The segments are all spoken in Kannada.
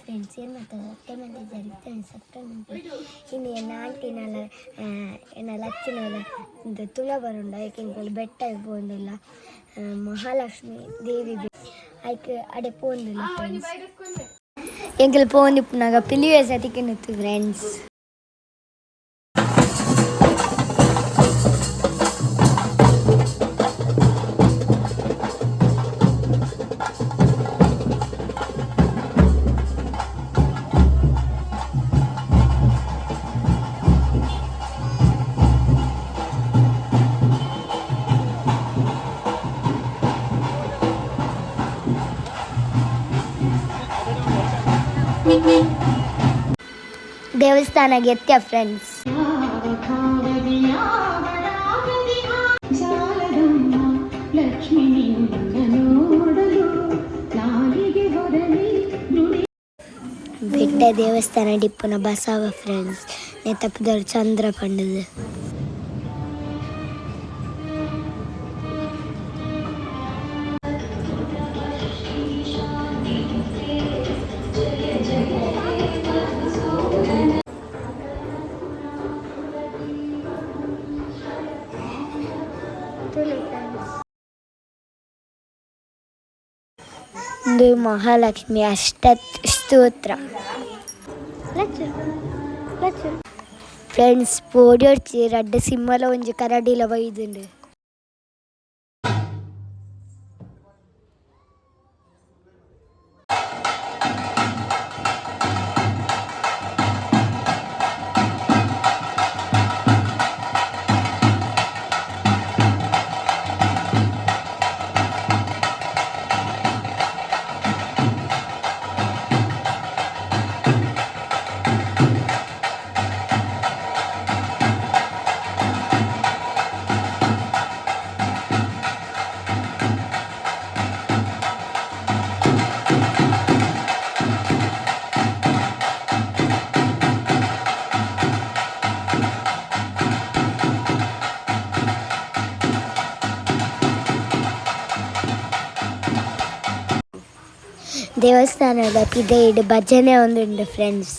ಫ್ರೆಂಡ್ಸ್ ಏನು ಮಾಡ್ತಾರೆ ಸೆಪ್ಟೆಂಬರ್ ಜరుగుತ್ತೆ ಸೆಪ್ಟೆಂಬರ್ ಇನ್ನು ನಾಲ್ಕಿನಲ್ಲ ಏನೆಲ್ಲ ಹಚ್ಚಿನಲ್ಲ ಇದು ತುಳ ಬರುಂಡ ಏಕೆಂದ್ರೆ ಬೆಟ್ಟ ಇರ್ಬೋದಿಲ್ಲ ಮಹಾಲಕ್ಷ್ಮಿ ದೇವಿ ಆಯ್ಕೆ ಅಡೆ ಪೋಂದಿಲ್ಲ ಫ್ರೆಂಡ್ಸ್ ಎಂಕಲ್ ಪೋಂದಿಪ್ಪನಾಗ ಪಿಲಿವೆ ಸತಿಕ್ಕಿನಿತ್ತು ಫ್ರೆಂಡ್ಸ್ ದೇವಸ್ಥಾನಕ್ಕೆ ಎತ್ಯ ಫ್ರೆಂಡ್ಸ್ ಬೆಟ್ಟ ದೇವಸ್ಥಾನ ಡಿಪ್ಪುನ ಬಸವ ಫ್ರೆಂಡ್ಸ್ ನೆತ್ತಪ್ಪದವ್ರು ಚಂದ್ರ ಪಂಡದು ಮಹಾಲಕ್ಷ್ಮಿ ಸ್ತೋತ್ರ ಫ್ರೆಂಡ್ಸ್ ಪೋಡಿಯೊಡ್ಚಿ ರಡ್ಡ ಸಿಮ್ಮಲ ಒಂಜಿ ಕರಡಿಲ ಬೈದುಂಡು ದೇವಸ್ಥಾನದ ಪಿದೆಯಿಡು ಭಜನೆ ಒಂದುಂಡು ಫ್ರೆಂಡ್ಸ್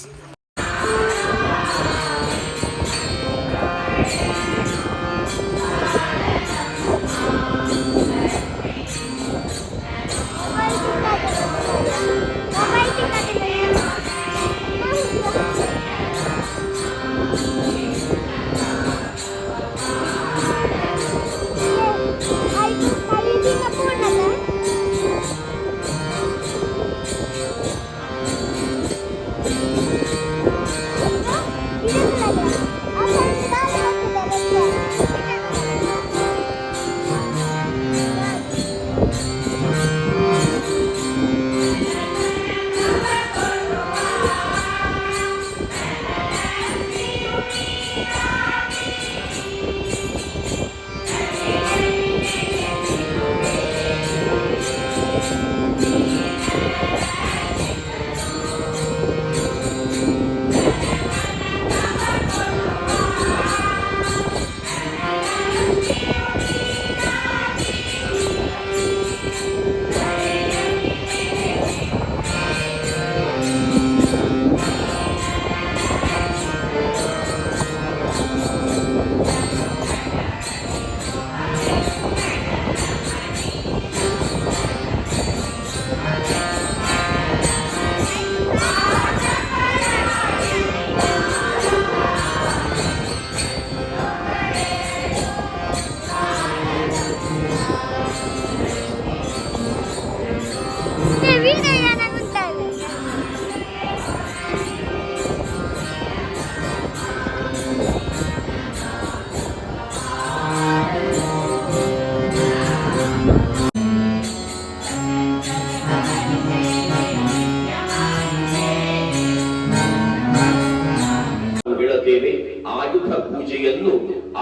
ಆಯುಧ ಪೂಜೆಯನ್ನು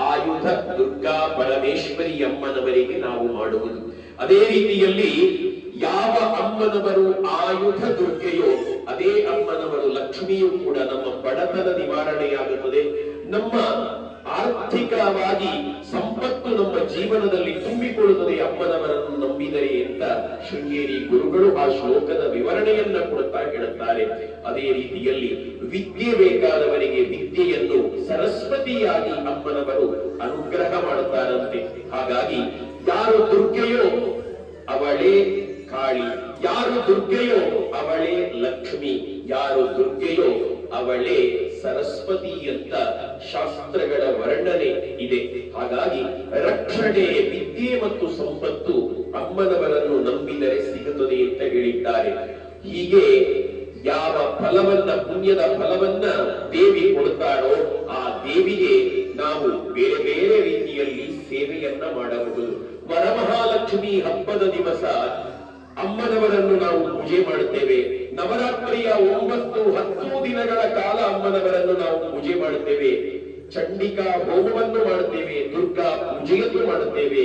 ಆಯುಧ ದುರ್ಗಾ ಪರಮೇಶ್ವರಿ ಅಮ್ಮನವರಿಗೆ ನಾವು ಮಾಡುವುದು. ಅದೇ ರೀತಿಯಲ್ಲಿ ಯಾವ ಅಮ್ಮನವರು ಆಯುಧ ದುರ್ಗೆಯೋ ಅದೇ ಅಮ್ಮನವರು ಲಕ್ಷ್ಮಿಯೂ ಕೂಡ ನಮ್ಮ ಬಡತನ ನಿವಾರಣೆಯಾಗುತ್ತದೆ. ನಮ್ಮ ಆರ್ಥಿಕವಾಗಿ ಸಂಪತ್ತು ನಮ್ಮ ಜೀವನದಲ್ಲಿ ತುಂಬಿಕೊಳ್ಳುತ್ತದೆ ಅಮ್ಮನವರನ್ನು ನಂಬಿದರೆ ಅಂತ ಶೃಂಗೇರಿ ಗುರುಗಳು ಆ ಶ್ಲೋಕದ ವಿವರಣೆಯನ್ನ ಕೊಡ್ತಾ ಹೇಳುತ್ತಾರೆ. ಅದೇ ರೀತಿಯಲ್ಲಿ ವಿದ್ಯೆ ಬೇಕಾದವರಿಗೆ ವಿದ್ಯೆಯನ್ನು ಸರಸ್ವತಿಯಾಗಿ ಅಮ್ಮನವರು ಅನುಗ್ರಹ ಮಾಡುತ್ತಾರಂತೆ. ಹಾಗಾಗಿ ಯಾರು ದುರ್ಗೆಯೋ ಅವಳೇ ಕಾಳಿ, ಯಾರು ದುರ್ಗೆಯೋ ಅವಳೇ ಲಕ್ಷ್ಮಿ, ಯಾರು ದುರ್ಗೆಯೋ ಅವಳೇ ಸರಸ್ವತಿ ಅಂತ ಶಾಸ್ತ್ರಗಳ ವರ್ಣನೆ ಇದೆ. ಹಾಗಾಗಿ ರಕ್ಷಣೆ, ವಿದ್ಯೆ ಮತ್ತು ಸಂಪತ್ತು ಅಮ್ಮನವರನ್ನು ನಂಬಿದರೆ ಸಿಗುತ್ತದೆ ಅಂತ ಹೇಳಿದ್ದಾರೆ. ಹೀಗೆ ಯಾವ ಫಲವನ್ನ, ಪುಣ್ಯದ ಫಲವನ್ನ ದೇವಿ ಕೊಡ್ತಾಳೋ ಆ ದೇವಿಗೆ ನಾವು ಬೇರೆ ಬೇರೆ ರೀತಿಯಲ್ಲಿ ಸೇವೆಯನ್ನ ಮಾಡಬಹುದು. ವರಮಹಾಲಕ್ಷ್ಮಿ ಹಬ್ಬದ ದಿವಸ ಅಮ್ಮನವರನ್ನು ನಾವು ಪೂಜೆ ಮಾಡುತ್ತೇವೆ. ನವರಾತ್ರಿಯ 9-10 ದಿನಗಳ ಕಾಲ ಅಮ್ಮನವರನ್ನು ನಾವು ಪೂಜೆ ಮಾಡುತ್ತೇವೆ. ಚಂಡಿಕಾ ಹೋಮವನ್ನು ಮಾಡುತ್ತೇವೆ, ದುರ್ಗಾ ಪೂಜೆಯನ್ನು ಮಾಡುತ್ತೇವೆ,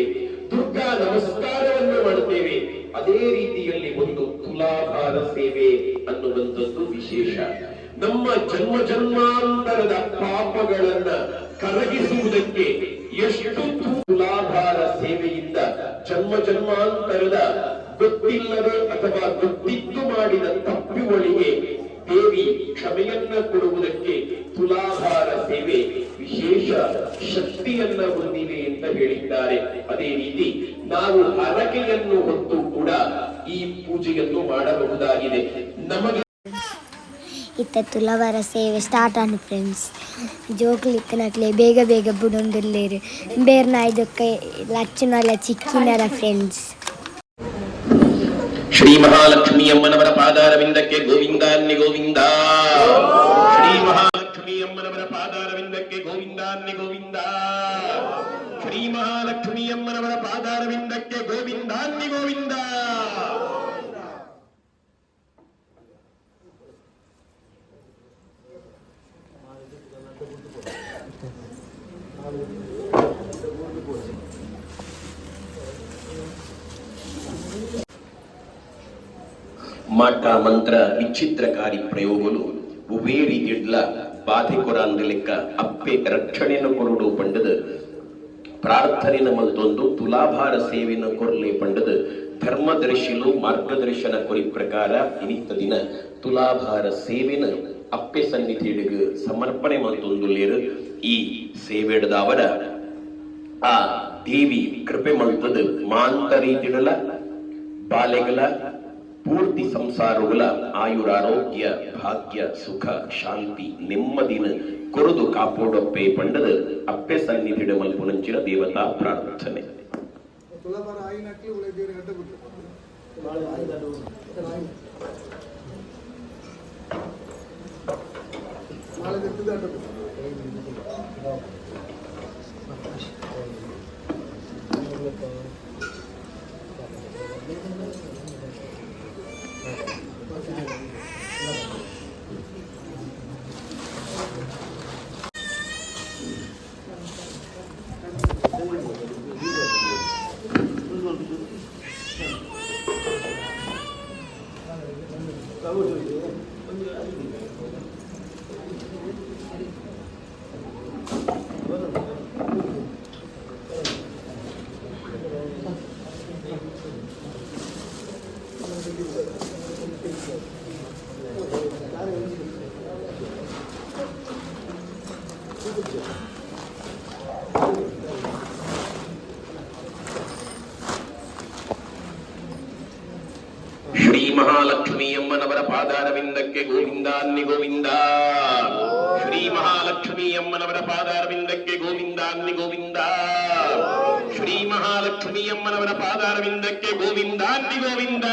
ದುರ್ಗಾ ನಮಸ್ಕಾರವನ್ನು ಮಾಡುತ್ತೇವೆ. ಅದೇ ರೀತಿಯಲ್ಲಿ ಒಂದು ತುಲಾಭಾರ ಸೇವೆ ಅನ್ನುವಂಥದ್ದು ವಿಶೇಷ. ನಮ್ಮ ಜನ್ಮ ಜನ್ಮಾಂತರದ ಪಾಪಗಳನ್ನ ಕರಗಿಸುವುದಕ್ಕೆ ಎಷ್ಟು ತುಲಾಭಾರ ಸೇವೆಯಿಂದ ಜನ್ಮ ಜನ್ಮಾಂತರದ ಗೊತ್ತಿಲ್ಲದೆ ಅಥವಾ ಗೊತ್ತಿದ್ದು ಮಾಡಿದ ತಪ್ಪುಗಳಿಗೆ ದೇವಿ ಕ್ಷಮೆಯನ್ನ ಕೊಡುವುದಕ್ಕೆ ತುಲಾಭಾರ ಸೇವೆ ವಿಶೇಷ ಶಕ್ತಿಯನ್ನ ಹೊಂದಿದೆ ಅಂತ ಹೇಳಿದ್ದಾರೆ. ಅದೇ ರೀತಿ ನಾವು ಹರಕೆಯನ್ನು ಹೊತ್ತು ಕೂಡ ಈ ಪೂಜೆಯನ್ನು ಮಾಡಬಹುದಾಗಿದೆ. ನಮಗೆ ಇತ್ತ ತುಲಾಭಾರ ಸೇವೆ ಸ್ಟಾರ್ಟ್ ಆನು ಫ್ರೆಂಡ್ಸ್. ಜೋಕ್ಲಿಕ್ಕನಕ್ಲೆ ಬೇಗ ಬೇಗ ಬುಡೊಂದುಲ್ಲೇರು ಬೇರ್ನ ಇದಕ್ಕೆ ಲಚ್ಚನಲ್ಲ ಚಿಕ್ಕಿನರ ಫ್ರೆಂಡ್ಸ್. ಶ್ರೀ ಮಹಾಲಕ್ಷ್ಮಿ ಅಮ್ಮನವರ ಪಾದಾರವಿಂದಕ್ಕೆ ಗೋವಿಂದಾನ್ನಿ ಗೋವಿಂದ. ಶ್ರೀ ಮಹಾಲಕ್ಷ್ಮಿ ಅಮ್ಮನವರ ಪಾದಾರವಿಂದಕ್ಕೆ ಗೋವಿಂದಾನ್ನಿ ಗೋವಿಂದ. ಶ್ರೀ ಮಹಾಲಕ್ಷ್ಮಿ ಅಮ್ಮನವರ ಪಾದಾರವಿಂದಕ್ಕೆ ಗೋವಿಂದಾನ್ನಿ ಗೋವಿಂದ. ಮಾಟ ಮಂತ್ರ ವಿಚಿತ್ರಕಾರಿ ಪ್ರಯೋಗಗಳು ಉವೇರಿ ಇಡ್ಲ ಬಾಧೆ ಕೊರಾಂದ ಲೆಕ್ಕ ಅಪ್ಪೆ ರಕ್ಷಣೆಯನ್ನು ಕೊರಡು ಪಂಡದ ಪ್ರಾರ್ಥನೆನ ಮಲ್ತೊಂದು ತುಲಾಭಾರ ಸೇವೆನ ಕೊರಲೆ ಪಂಡದ ಧರ್ಮದರ್ಶಿಲು ಮಾರ್ಗದರ್ಶನ ಕೊರಿ ಪ್ರಕಾರ ಇನಿತ್ತ ದಿನ ತುಲಾಭಾರ ಸೇವೆನ ಅಪ್ಪೆ ಸನ್ನಿಧಿಗೆ ಸಮರ್ಪಣೆ ಮಲ್ತೊಂದುಲ್ಲೇರು. ಈ ಸೇವೆಡದವರ ಆ ದೇವಿ ಕೃಪೆ ಮಲ್ತದ ಮಾಂತರೀತಿಡಲ ಬಾಲೆಗಳ ಪೂರ್ತಿ ಸಂಸಾರಗಳ ಆಯುರಾರೋಗ್ಯ ಭಾಗ್ಯ ಸುಖ ಶಾಂತಿ ನೆಮ್ಮದಿನ ಕೊರದು ಕಾಪೋಡೊಪ್ಪೆ ಪಂಡದ ಅಪ್ಪೆ ಸನ್ನಿಧಿಡ ಮಲ್ಪುನಂಚಿನ ದೇವತಾ ಪ್ರಾರ್ಥನೆ. ಶ್ರೀ ಮಹಾಲಕ್ಷ್ಮಿ ಅಮ್ಮನವರ ಪಾದಾರವಿಂದಕ್ಕೆ ಗೋವಿಂದಾನ್ನಿ ಗೋವಿಂದ. ಶ್ರೀ ಮಹಾಲಕ್ಷ್ಮಿ ಅಮ್ಮನವರ ಪಾದಾರವಿಂದಕ್ಕೆ ಗೋವಿಂದಾನ್ನಿ ಗೋವಿಂದ. ಶ್ರೀ ಮಹಾಲಕ್ಷ್ಮಿ ಅಮ್ಮನವರ ಪಾದಾರವಿಂದಕ್ಕೆ ಗೋವಿಂದಾನ್ನಿ ಗೋವಿಂದ.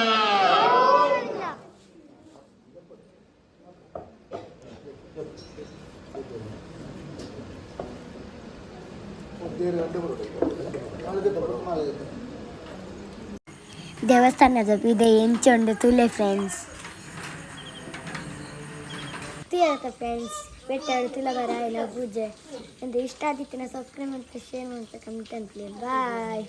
ದೇವಸ್ಥಾನದ ಬೀದೆ ಎಂಚುಂಡು ತುಲೆ ಫ್ರೆಂಡ್ಸ್. ಫ್ರೆಂಡ್ಸ್ ಬೆಟ್ಟಾಡು ತುಲಭಾರ ಇಲ್ಲ ಪೂಜೆ ಎಂದು ಇಷ್ಟ ಆದಿತ್ತಿನ ಸಬ್ಸ್ಕ್ರೈಬ್ ಮತ್ತು ಶೇರ್ ಮಾಡ್ತಾ ಕಮೆಂಟ್ ಅಂತ ಬಾಯ್.